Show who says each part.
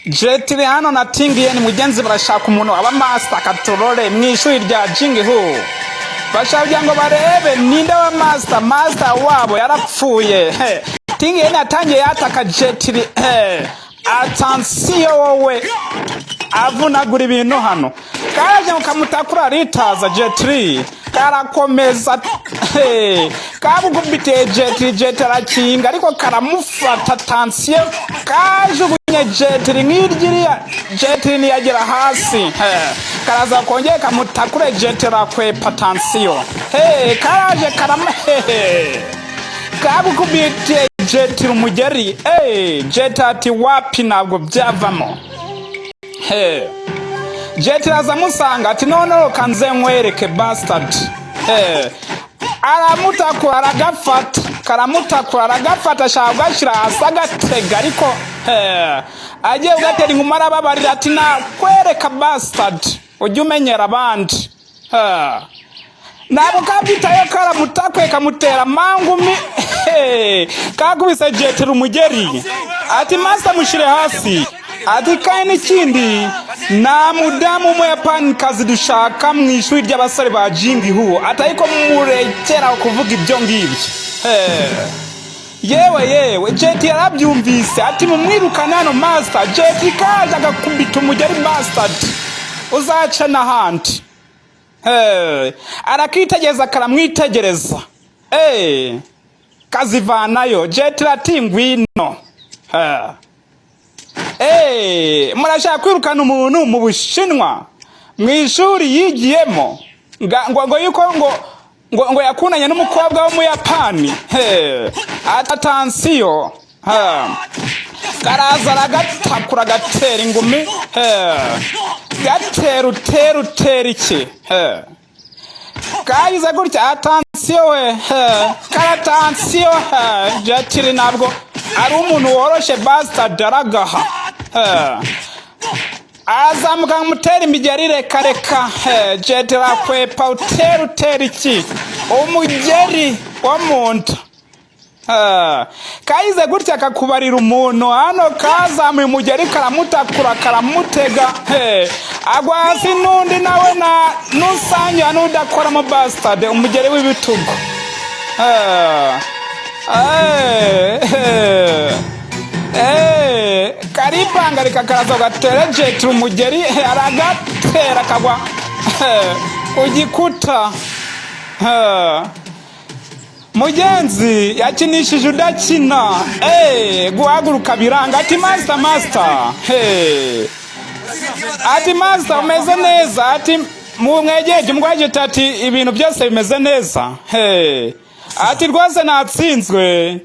Speaker 1: Jetiri hano natingiye ni mugenzi barashaka umuntu aba master katorore mwishuri rya Jingihu. Bashabya ngo barebe ninde wa master wabo yarapfuye. Tingiye natangiye yataka Jetiri. Atansiyo wowe avunagura ibintu hano. Karaje mukamutakura ritaza Jetiri. Karakomeza kabugubite Jetiri arakinga ariko karamufata tansiyo kajugunye Jetiri nk'irya Jetiri niyagera hasi karaza kongera kamutakure Jetiri akwepa tansiyo karaje kabugubite Jetiri umugeri Jetiri ati wapi ntabwo byavamo Jetiri azamusanga ati noneho kanze nkwereke bastard aramutakura aragafata shagashira asagatega ariko agiye ugatera inkuma arababarira ati nakwereka bastard ujye umenyera abandi nabo kabitayo karamutakwe kamutera mangumi kakubise Jetiri umugeri ati master mushire hasi ati kandi n'ikindi na mudamu umuyapani kazi dushaka mu ishuri ry'abasore ba Jingihu atayiko murekera kuvuga ibyo ngibyo yewe Jetiri yarabyumvise ati mumwirukana hano master Jetiri kaje agakubita umugeri bastard uzaca n'ahandi arakitegeza karamwitegereza kazivanayo Jetiri ati ngwino murashaka kwirukana umuntu mu Bushinwa mwishuri yigiyemo ngo yuko ngo yakunanye n'umukobwa wo mu Yapani atansiyo karaza aragatakura gatera ingumi gatera iki kayize gutya atansiyo we karatansiyo Jetiri ntabwo ari umuntu woroshe bastard aragaha azamuka mutera imigeri reka Jetiri akwepa utera iki umugeri wa muntu kayize gutya akakubarira umuntu hano kazamuye umugeri karamutakura karamutega agwasi n'undi nawe nusanya n'udakora mu bastard umugeri w'ibitugu karipanga rikakaraza gatera Jetiri umugeri aragatera kagwa ugikuta mugenzi yakinishije udakina guhaguruka biranga ati master ati master umeze neza ati mumwegeje umwaje ati ibintu byose bimeze neza ati rwose natsinzwe